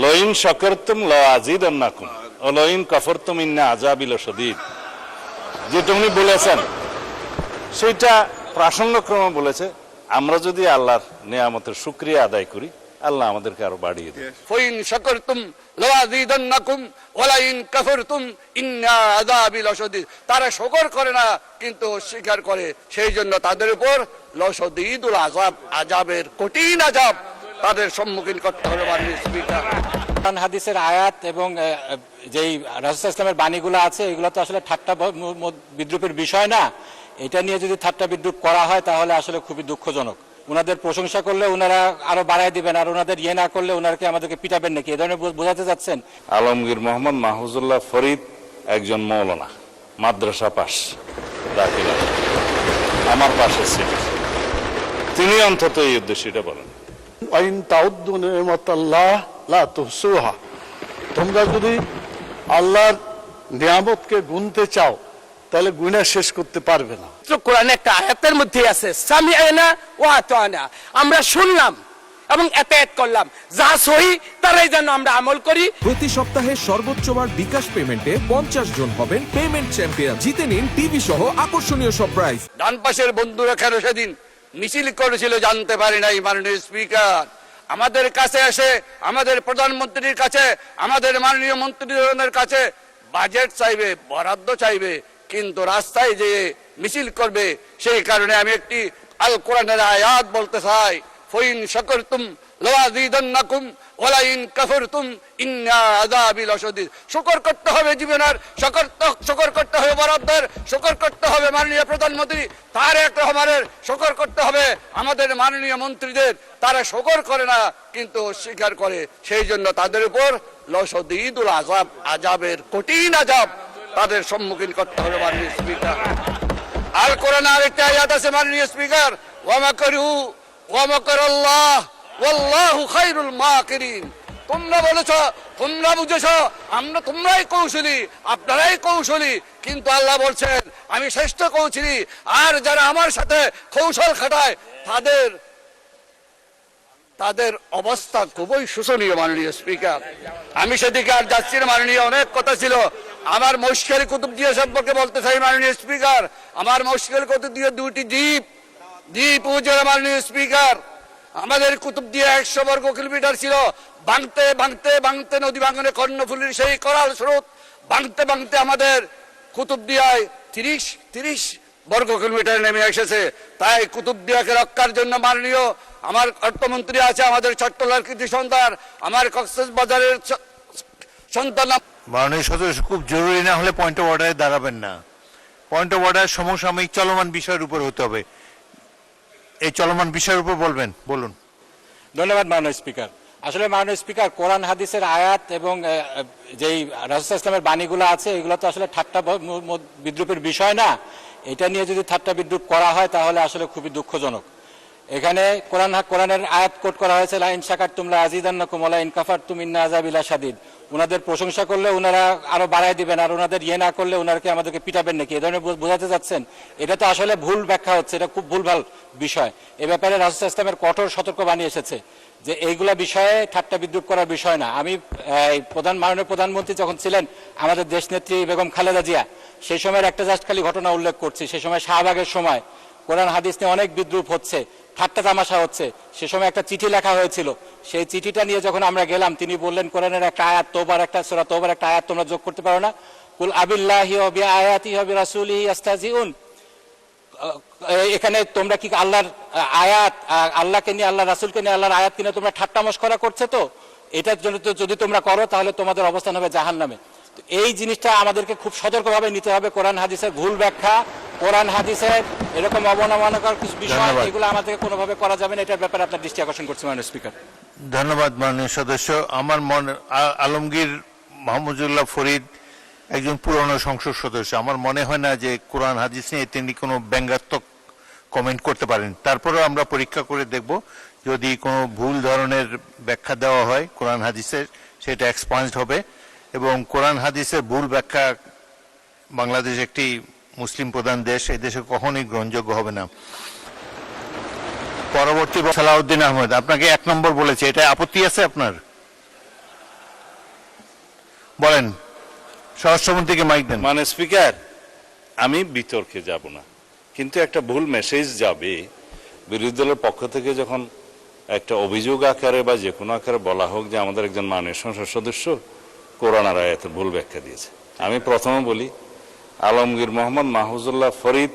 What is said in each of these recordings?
লইন শাকারতুম লাযিদান্নাকুম ওয়া লইন কাফারতুম ইন্না আযাবি লাশাদীদ, যেটা উনি বলেছেন সেটা প্রাসঙ্গক্রমে বলেছে। আমরা যদি আল্লাহর নিয়ামতের শুকরিয়া আদায় করি, আল্লাহ আমাদেরকে আরো বাড়িয়ে দেয়। ফাইন শাকারতুম লাযিদান্নাকুম ওয়া লাইন কাফারতুম ইন্না আযাবি লাশাদীদ। তারা শুকর করে না কিন্তু অস্বীকার করে, সেই জন্য তাদের উপর লাশাদীদুল আযাব, আযাবের কঠিন আযাব তাদের সম্মুখীন করতে হবে। মাননীয় স্পিকার, কোরআন হাদিসের আয়াত এবং যেই রাসূল ইসলামের বাণীগুলো আছে এগুলো তো আসলে ঠাট্টা বিদ্রুপের বিষয় না। এটা নিয়ে যদি ঠাট্টা বিদ্রুপ করা হয় তাহলে আসলে খুবই দুঃখজনক। ওনাদের প্রশংসা করলে ওনারা আরো বাড়ায় দিবেন, আর ওনাদের ইয়ে না করলে ওনারকে আমাদেরকে পিটাবেন নাকি, এ ধরনের বোঝাতে যাচ্ছেন? আলমগীর মোহাম্মদ মাহফুজুল্লাহ ফরিদ একজন মৌলানা, মাদ্রাসা পাস, দাখিলা, আমার পাশে ছিল, তিনি অন্তত এই উদ্দেশ্যে এটা বলেন। আইন তাউদ্দু নিয়ামাতাল্লাহ লা তুহসুহা, তোমরা যদি আল্লাহর নিয়ামতকে গুনতে চাও তাহলে গুণা শেষ করতে পারবে না। কোরআনে একটা আয়াতের মধ্যে আছে সামিআনা ওয়া আতানা, আমরা শুনলাম এবং এতায়াত করলাম, যা সহি তারাই যেন আমরা আমল করি। প্রতি সপ্তাহে সর্বোচ্চবার বিকাশ পেমেন্টে 50 জন হবেন পেমেন্ট চ্যাম্পিয়ন। জিতে নিন টিভি সহ আকর্ষণীয় সব প্রাইজ। ডান পাশের বন্ধুরা কেন সেদিন মিছিল করেছিল জানতে পারি নাই। মাননীয় স্পিকার, আমাদের কাছে এসে আমাদের প্রধানমন্ত্রীর কাছে, আমাদের মাননীয় মন্ত্রীদের কাছে বাজেট চাইবে, বরাদ্দ চাইবে, কিন্তু রাস্তায় যে মিছিল করবে। সেই কারণে আমি একটি আল কোরআনের আয়াত বলতে চাই, ফাইন শাকারতুম লাযিদান্নাকুম ওয়া লাইন কাফারতুম ইন্না আযাবি লাশাদীদ। শুকর করতে হবে জীবনের, শুকর করতে হবে বরাদ্দের, শুকর করতে হবে মাননীয় প্রধানমন্ত্রী তারেক রহমানের, শুকর করতে হবে আমাদের মাননীয় মন্ত্রীদের। তারা শুকর করে না কিন্তু অস্বীকার করে, সেই জন্য তাদের উপর লাশাদীদুল আযাব, আযাবের কঠিন আযাব তাদের সম্মুখীন করতে হবে। মাননীয় স্পিকার, আল কোরআনে আরেকটা আয়াত আছে মাননীয় স্পিকার, ওয়া মাকারু ওয়া মাকারাল্লাহ ওয়াল্লাহু খায়রুল মাকিরিন। তোমরা বলেছো, তোমরা বুঝেছো, তোমরাই কৌশলী, আপনারাই কৌশলী, কিন্তু আল্লাহ বলছেন আমি শ্রেষ্ঠ কৌশলী, আর যারা আমার সাথে কৌশল খাটায় তাদের অবস্থা খুবই শোচনীয়। মাননীয় স্পিকার, আমি সেদিকে আর যাচ্ছি না। মাননীয় অনেক কথা ছিল, আমার মশকারি কুতুবদিয়া সম্পর্কে বলতে চাই। মাননীয় স্পিকার, আমার মশকারি কুতুবদিয়া দুইটি দ্বীপ উপজেলা। মাননীয় স্পিকার, আমাদের কুতুবদিয়া 100 বর্গ কিলোমিটার ছিল, ভাঙতে ভাঙতে ভাঙতে নদী ভাঙনে কর্ণফুলীর সেই করাল স্রোত ভাঙতে ভাঙতে আমাদের কুতুবদিয়ায় 30 বর্গ কিলোমিটার নেমে এসেছে। তাই কুতুবদিয়াকে রক্ষার জন্য মাননীয় আমার অর্থমন্ত্রী আছে, আমাদের চট্টলার কৃতি সন্তান, আমার কক্সবাজারের সন্তান। মাননীয় সদস্য, খুব জরুরি না হলে পয়েন্ট অফ অর্ডারে দাঁড়াবেন না। পয়েন্ট অফ অর্ডার সমসাময়িক চলমান বিষয়ের উপর হতে হবে। এই চলমান বিষয়ের উপর বলবেন, বলুন। ধন্যবাদ মাননীয় স্পিকার। আসলে মাননীয় স্পিকার, কোরআন হাদিসের আয়াত এবং যেই রাসূল ইসলামের বাণীগুলো আছে এগুলো তো আসলে ঠাট্টা বিদ্রুপের বিষয় না। এটা নিয়ে যদি ঠাট্টা বিদ্রুপ করা হয় তাহলে আসলে খুবই দুঃখজনক। এখানে কোরআনের আয়াত কোট করা হয়েছে, লাইন শাকারতুম লাযিদান্নাকুম ওয়া লাইন কাফারতুম ইন্না আযাবি লাশাদীদ। ওনাদের প্রশংসা করলে ওনারা আরো বাড়ায় দিবেন, আর ওনাদের ইয়ে না করলে ওনারকে আমাদেরকে পিটাবেন নাকি, এ ধরনের বোঝাতে যাচ্ছেন? এটা তো আসলে ভুল ব্যাখ্যা হচ্ছে, এটা খুব ভুলভাল বিষয়। এ ব্যাপারে রাসূল ইসলামের কঠোর সতর্কবাণী এসেছে যে এইগুলা বিষয়ে ঠাট্টা বিদ্রুপ করার বিষয় না। আমি মাননীয় প্রধানমন্ত্রী যখন ছিলেন আমাদের দেশনেত্রী বেগম খালেদা জিয়া, সেই সময়ের একটা জাস্ট খালি ঘটনা উল্লেখ করছি। সে সময় শাহবাগের সময় কোরআন হাদিস নিয়ে অনেক বিদ্রুপ হচ্ছে, ঠাট্টা তামাশা হচ্ছে। সে সময় একটা চিঠি লেখা হয়েছিল, সেই চিঠিটা নিয়ে যখন আমরা গেলাম তিনি বললেন কোরআনের একটা আয়াত, সূরা তওবার একটা আয়াত তোমরা যোগ করতে পারো না? কুল আবিল্লাহি ওয়া বিআয়াতিহি ওয়া বিরাসূলিহি ইস্তাহজিউন। এখানে তোমরা কি আল্লাহর আয়াত, আল্লাহকে নিয়ে, আল্লাহ রাসূলকে নিয়ে, আল্লাহর আয়াত কিনে তোমরা ঠাট্টা মশকরা করছো? তো এটার জন্য যদি তোমরা করো তাহলে তোমাদের অবস্থান হবে জাহান্নামে। এই জিনিসটা আমাদেরকে খুব সতর্কভাবে নিতে হবে। কোরআন হাদিসের ভুল ব্যাখ্যা, কোরআন হাদিসের এরকম অবমাননাকর কিছু বিষয়, এগুলো আমাদেরকে কোনোভাবে করা যাবে না। এটার ব্যাপারে আপনার দৃষ্টি আকর্ষণ করছি মাননীয় স্পিকার। ধন্যবাদ মাননীয় সদস্য। আমার আলমগীর মাহমুদুল্লাহ ফরিদ একজন পুরনো সংসদ সদস্য। আমার মনে হয় না যে কোরআন হাদিস নিয়ে তিনি কোনো ব্যঙ্গাত্মক কমেন্ট করতে পারেন। তারপরেও আমরা পরীক্ষা করে দেখব, যদি কোনো ভুল ধরনের ব্যাখ্যা দেওয়া হয় কোরআন হাদিসের, সেটা এক্সপান্সড হবে। এবং কোরআন হাদিসের ভুল ব্যাখ্যা, বাংলাদেশ একটি মুসলিম প্রধান দেশ, এই দেশে কখনোই গ্রহণযোগ্য হবে না। পরবর্তী সালাউদ্দিন আহমেদ, আপনাকে 1 নম্বর বলেছে, এটা আপত্তি আছে আপনার? বলেন, স্বরাষ্ট্রমন্ত্রীকে মাইক দেন। মানে স্পিকার, আমি বিতর্কে যাব না, কিন্তু একটা ভুল মেসেজ যাবে বিরোধী দলের পক্ষ থেকে যখন একটা অভিযোগ আকারে বা যে কোনো আকারে বলা হোক যে আমাদের একজন মাননীয় সংসদ সদস্য কোরআন আর আয়াতের ভুল ব্যাখ্যা দিয়েছে। আমি প্রথমে বলি, আলমগীর মোহাম্মদ মাহফুজুল্লাহ ফরিদ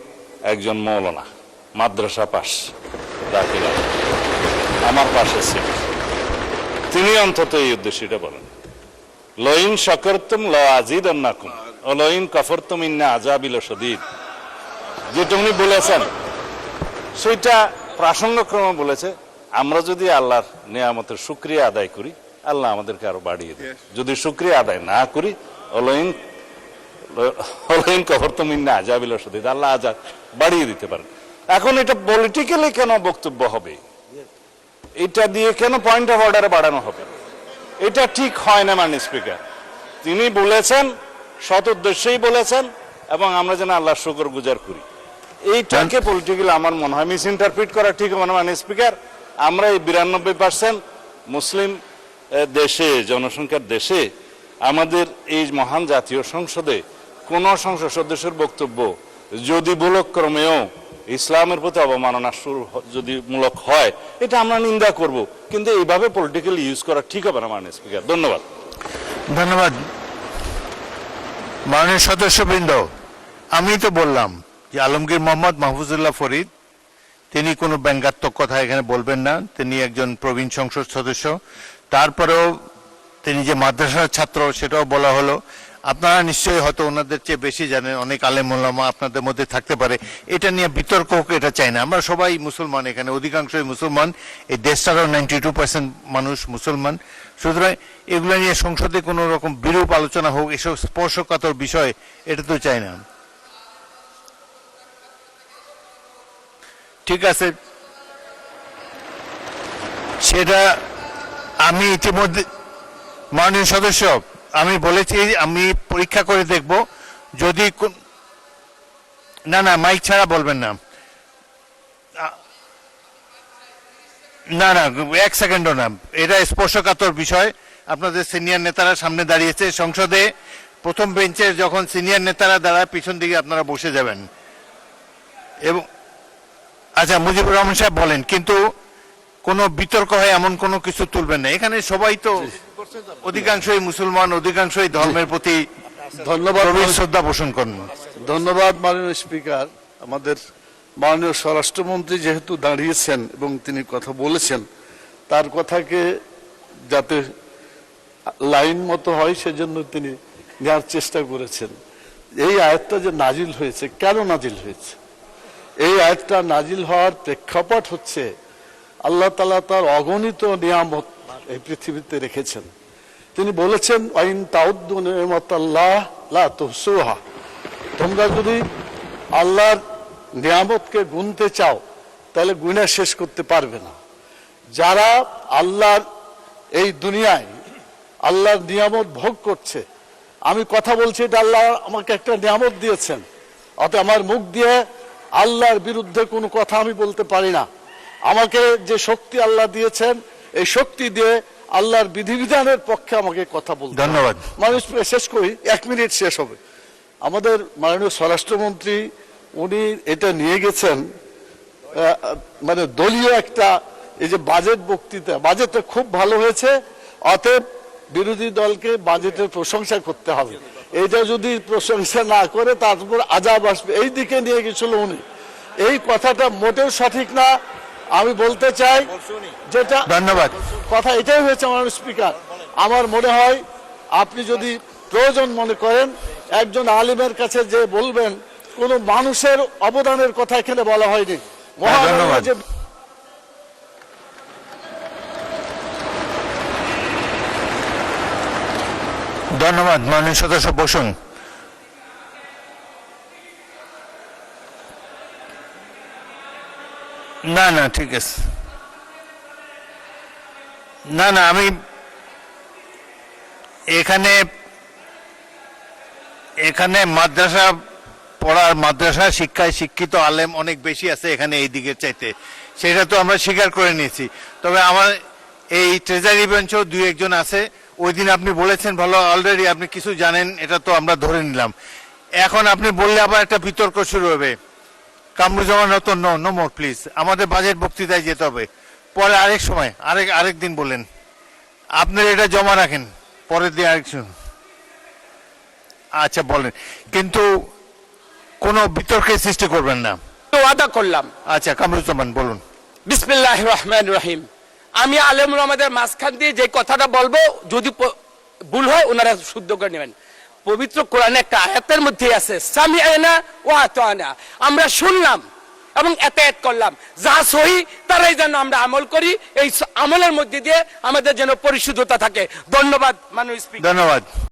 একজন মৌলানা, মাদ্রাসা পাস, দাখিলা আমার পাশে ছিল, তিনি অন্তত এই উদ্দেশ্যটা বলেন, লইন শাকারতুম লাযিদান্নাকুম ওয়া লইন কাফারতুম ইন্না আযাবি লাশাদীদ। যেটা উনি বলেছেন সেটা প্রাসঙ্গক্রমে বলেছে, আমরা যদি আল্লাহর নিয়ামতের শুকরিয়া আদায় করি, আল্লাহ আমাদেরকে আরো বাড়িয়ে দেয়। যদি শুকরিয়া আদায় না করি, অলইন কাফারতুম ইন্না আযাবি লাশাদীদ, আল্লাহ আযাব বাড়িয়ে দিতে পারেন। এখন এটা পলিটিক্যালি কেন বক্তব্য হবে, এটা দিয়ে কেন পয়েন্ট অফ অর্ডারে বাড়ানো হবে, এটা ঠিক হয় না। মাননীয় স্পিকার, তিনি বলেছেন, সৎ উদ্দেশ্যেই বলেছেন, এবং আমরা যেন আল্লাহর শুকর গুজার করি, এইটাকে পলিটিক্যালি আমার মনে হয় মিস ইন্টারপ্রিট করা ঠিক হবে না। মাননীয় স্পিকার, আমরা এই 92% মুসলিম দেশে, জনসংখ্যার দেশে, আমাদের এই মহান জাতীয় সংসদে কোন সংসদ সদস্যের বক্তব্য যদি ভুলক্রমেও ইসলামের প্রতি অবমাননা যদি মূলক হয়, এটা আমরা নিন্দা করব, কিন্তু এইভাবে পলিটিক্যালি ইউজ করা ঠিক হবে না। মাননীয় স্পিকার, ধন্যবাদ। ধন্যবাদ। মাননীয় সদস্যবৃন্দ, আমি তো বললাম যে আলমগীর মোহাম্মদ মাহফুজুল্লাহ ফরিদ তিনি কোনো ব্যঙ্গাত্মক কথা এখানে বলবেন না, তিনি একজন প্রবীণ সংসদ সদস্য। তারপরেও তিনি যে মাদ্রাসার ছাত্র সেটাও বলা হলো। আপনারা নিশ্চয়ই হয়তো ওনাদের চেয়ে বেশি জানেন, অনেক আলেম ওলামা আপনাদের মধ্যে থাকতে পারে, এটা নিয়ে বিতর্ক হোক এটা চাই না। আমরা সবাই মুসলমান, এখানে অধিকাংশই মুসলমান, এই দেশটারও 92% মানুষ মুসলমান। সুতরাং এগুলো নিয়ে সংসদে কোনো রকম বিরূপ আলোচনা হোক, এসব স্পর্শকাতর বিষয়, এটা তো চাই না। ঠিক আছে, সেটা আমি ইতিমধ্যে, মাননীয় সদস্য, আমি বলেছি আমি পরীক্ষা করে দেখব যদি না না মাইক ছাড়া বলবেন না, না না 1 সেকেন্ডও না, এটা স্পর্শকাতর বিষয়। আপনাদের সিনিয়র নেতারা সামনে দাঁড়িয়েছে, সংসদে প্রথম বেঞ্চে যখন সিনিয়র নেতারা দাঁড়ায় পিছন দিকে আপনারা বসে যাবেন। এবং আচ্ছা, মুজিবুর রহমান সাহেব বলেন, কিন্তু কোনো বিতর্ক হয় এমন কোনো কিছু তুলবেন না। এখানে সবাই তো অধিকাংশই মুসলমান, অধিকাংশই ধর্মের প্রতি ধন্যবাদ, শ্রদ্ধা পোষণ করেন। ধন্যবাদ মাননীয় স্পিকার। আমাদের মাননীয় স্বরাষ্ট্রমন্ত্রী যেহেতু দাঁড়িয়েছেন এবং তিনি কথা বলেছেন, তার কথাকে যাতে লাইন মতো হয় সেজন্য তিনি নেওয়ার চেষ্টা করেছেন। এই আয়াতটা যে নাজিল হয়েছে, কেন নাজিল হয়েছে? এই আয়াতটা নাজিল হওয়ার প্রেক্ষাপট হচ্ছে আল্লাহ তাআলা তার অগণিত নিয়ামত এই পৃথিবীতে রেখেছেন। তিনি বলেছেন, আইন তাউদ্দু নিয়ামাতাল্লাহ লা তুহসুহা, তোমরা যদি আল্লাহর নিয়ামতকে গুনতে চাও তাহলে গুণা শেষ করতে পারবে না। যারা আল্লাহর এই দুনিয়ায় আল্লাহর নিয়ামত ভোগ করছে, আমি কথা বলছি, এটা আল্লাহ আমাকে একটা নিয়ামত দিয়েছেন, অতএব আমার মুখ দিয়ে আল্লাহর বিরুদ্ধে কোনো কথা আমি বলতে পারি না। আমাকে যে শক্তি আল্লাহ দিয়েছেন, এই শক্তি দিয়ে আল্লাহর বিধিবিধানের পক্ষে আমাকে কথা বলতে। ধন্যবাদ। মানুষ শেষ করি, 1 মিনিট শেষ হবে। আমাদের মাননীয় স্বরাষ্ট্রমন্ত্রী উনি এটা নিয়ে গেছেন মানে দলীয় একটা, এই যে বাজেট বক্তৃতা, বাজেটটা খুব ভালো হয়েছে, অতএব বিরোধী দলকে বাজেটের প্রশংসা করতে হবে। এটা যদি প্রশংসা না করে তারপর আজাব আসবে, এই দিকে নিয়ে গেছিল উনি। এই কথাটা মোটেও সঠিক না। আমি বলতে চাই যেটা, ধন্যবাদ, কথা এটাই হয়েছে মাননীয় স্পিকার। আমার মনে হয় আপনি যদি প্রয়োজন মনে করেন একজন আলিমের কাছে যে বলবেন, কোন মানুষের অবদানের কথা এখানে বলা হয়নি। ধন্যবাদ। ধন্যবাদ। মাননীয় সদস্য বসুন। না না ঠিক আছে, না না আমি এখানে মাদ্রাসা পড়ার, মাদ্রাসা শিক্ষায় শিক্ষিত আলেম অনেক বেশি আছে এখানে এই দিকের চাইতে, সেটা তো আমরা স্বীকার করে নিয়েছি। তবে আমার এই ট্রেজারি বেঞ্চও 2-1 জন আছে, ওই দিন আপনি বলেছেন ভালো, অলরেডি আপনি কিছু জানেন, এটা তো আমরা ধরে নিলাম। এখন আপনি বললে আবার একটা বিতর্ক শুরু হবে। Kamruzzaman Ratan, no more please, আমাদের বাজেট বক্তৃতায় যেতে হবে। পরে আরেক সময় আরেক দিন বলেন, আপনার এটা জমা রাখেন, পরের দিন আরেক সময়। আচ্ছা বলেন, কিন্তু কোনো বিতর্কের সৃষ্টি করবেন না। ওয়াদা করলাম। আচ্ছা কামরুজ্জামান বলুন। বিসমিল্লাহির রহমানির রহিম। আমি আলেমুল আমাদের মাঝখান দিয়ে যে কথাটা বলবো, যদি ভুল হয় ওনারা শুদ্ধ করে নেবেন। পবিত্র কোরআনে একটা আয়াতের মধ্যে আছে সামিআনা ওয়া আতানা, আমরা শুনলাম এবং এতায়াত করলাম। যা সহি তারাই যেন আমরা আমল করি, এই আমলের মধ্যে দিয়ে আমাদের যেন পরিশুদ্ধতা থাকে। ধন্যবাদ মাননীয় স্পিকার। ধন্যবাদ।